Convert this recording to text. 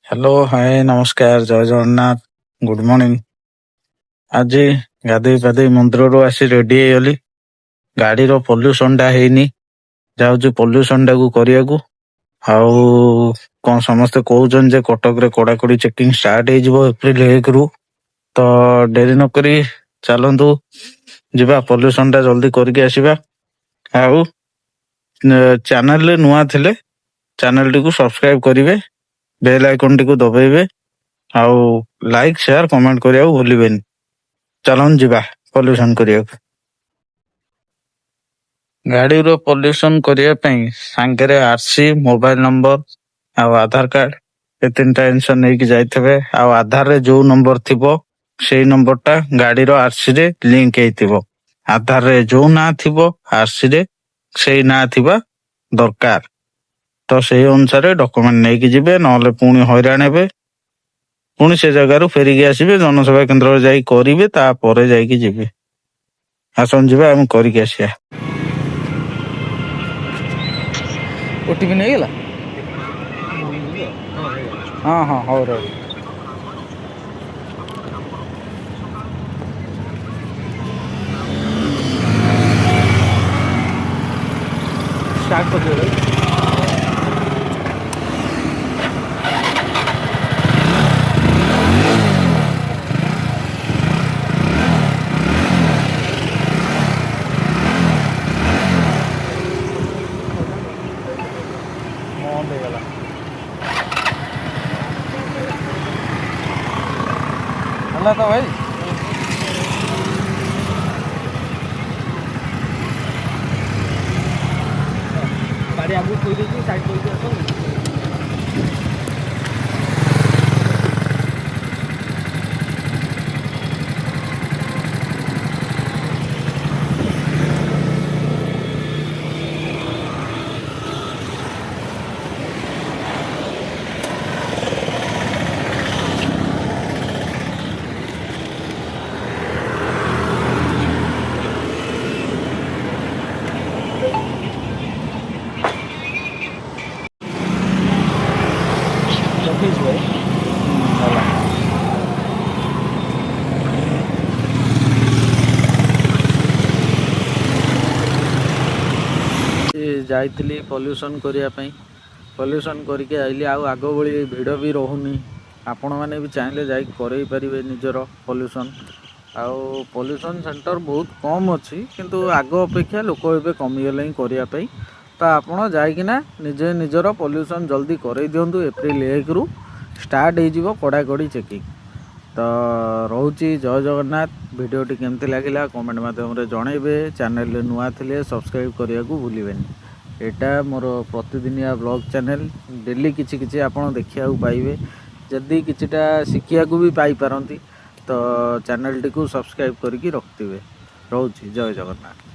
Hello, ହାଏ, ନମସ୍କାର, ଜୟ Jagannath, good morning. ଆଜି ଗାଧେଇ ପାଧେଇ ମନ୍ଦିରରୁ ଆସି ରେଡି ହେଇଗଲି। ଗାଡିର ପଲ୍ୟୁସନ ଟା ହେଇନି, ଯାଉଛି ପଲ୍ୟୁସନ ଟାକୁ କରିବାକୁ। ଆଉ କଣ ସମସ୍ତେ କହୁଛନ୍ତି ଯେ କଟକରେ କଡାକଡି ଚେକିଂ ଷ୍ଟାର୍ଟ ହେଇଯିବ ଏପ୍ରିଲ 1 ରୁ। ତ ଡେରି ନକରି ଚାଲନ୍ତୁ ଯିବା, ପଲ୍ୟୁସନ ଟା ଜଲ୍ଦି କରିକି ଆସିବା। ଆଉ ଚ୍ୟାନେଲରେ ନୂଆ ଥିଲେ ଚ୍ୟାନେଲଟିକୁ ସବସ୍କ୍ରାଇବ କରିବେ, ବେଲ୍ ଆଇକନଟିକୁ ଦବେଇବେ, ଆଉ ଲାଇକ୍ ସେୟାର କମେଣ୍ଟ କରିବାକୁ ଭୁଲିବେନି। ଚାଲନ୍ତୁ ଯିବା ପଲ୍ୟୁସନ କରିବାକୁ। ଗାଡିର ପଲ୍ୟୁସନ କରିବା ପାଇଁ ସାଙ୍ଗରେ ଆରସି, ମୋବାଇଲ ନମ୍ବର ଆଉ ଆଧାର କାର୍ଡ, ଏ 3ଟା ଜିନିଷ ନେଇକି ଯାଇଥିବେ। ଆଉ ଆଧାରରେ ଯୋଉ ନମ୍ବର ଥିବ ସେଇ ନମ୍ବରଟା ଗାଡିର ଆରସିରେ ଲିଙ୍କ ହେଇଥିବ। ଆଧାରରେ ଯୋଉ ନାଁ ଥିବ ଆରସିରେ ସେଇ ନାଁ ଥିବା ଦରକାର। ତ ସେଇ ଅନୁସାରେ ଡକୁମେଣ୍ଟ ନେଇକି ଯିବେ, ନହେଲେ ପୁଣି ହଇରାଣ ହେବେ। ପୁଣି ସେ ଜାଗାରୁ ଫେରିକି ଆସିବେ, ଜନସେବା କେନ୍ଦ୍ରରେ ଯାଇ କରିବେ, ତାପରେ ଯାଇକି ଯିବେ। ଆସନ୍ତୁ ଯିବା, ଆମେ କରିକି ଆସିବା। ଓଟିପି ନେଇଗଲା? ହଁ ହଁ, ହଉ ରହିଲି। ଷ୍ଟାର୍ଟ କରିଦେବେ। ବନ୍ଦ ହେଇଗଲା। ହେଲା ତ ଭାଇ? ଗାଡ଼ି ଆଗକୁ ଥୋଇ ଦେଇକି ସାଇଡ୍ କରିକି ଆସ। ରଖିଛୁ ଭାଇ? ହେଲା। ଯାଇଥିଲି ପଲ୍ୟୁସନ୍ କରିବା ପାଇଁ, ପଲ୍ୟୁସନ୍ କରିକି ଆଇଲି। ଆଉ ଆଗ ଭଳି ଭିଡ଼ ବି ରହୁନି। ଆପଣମାନେ ବି ଚାହିଁଲେ ଯାଇକି କରେଇ ପାରିବେ ନିଜର ପଲ୍ୟୁସନ୍। ଆଉ ପଲ୍ୟୁସନ୍ ସେଣ୍ଟର ବହୁତ କମ୍ ଅଛି, କିନ୍ତୁ ଆଗ ଅପେକ୍ଷା ଲୋକ ଏବେ କମିଗଲେଣି କରିବା ପାଇଁ। ତ ଆପଣ ଯାଇକିନା ନିଜେ ନିଜର ପଲ୍ୟୁସନ୍ ଜଲ୍ଦି କରେଇ ଦିଅନ୍ତୁ। ଏପ୍ରିଲ 1 ରୁ ଷ୍ଟାର୍ଟ ହେଇଯିବ କଡ଼ାକଡ଼ି ଚେକିଂ। ତ ରହୁଛି, ଜୟ ଜଗନ୍ନାଥ। ଭିଡ଼ିଓଟି କେମିତି ଲାଗିଲା କମେଣ୍ଟ ମାଧ୍ୟମରେ ଜଣାଇବେ। ଚ୍ୟାନେଲରେ ନୂଆ ଥିଲେ ସବସ୍କ୍ରାଇବ୍ କରିବାକୁ ଭୁଲିବେନି। ଏଇଟା ମୋର ପ୍ରତିଦିନିଆ ବ୍ଲଗ୍ ଚ୍ୟାନେଲ୍। ଡେଲି କିଛି କିଛି ଆପଣ ଦେଖିବାକୁ ପାଇବେ। ଯଦି କିଛିଟା ଶିଖିବାକୁ ବି ପାଇପାରନ୍ତି, ତ ଚ୍ୟାନେଲଟିକୁ ସବସ୍କ୍ରାଇବ୍ କରିକି ରଖିଥିବେ। ରହୁଛି, ଜୟ ଜଗନ୍ନାଥ।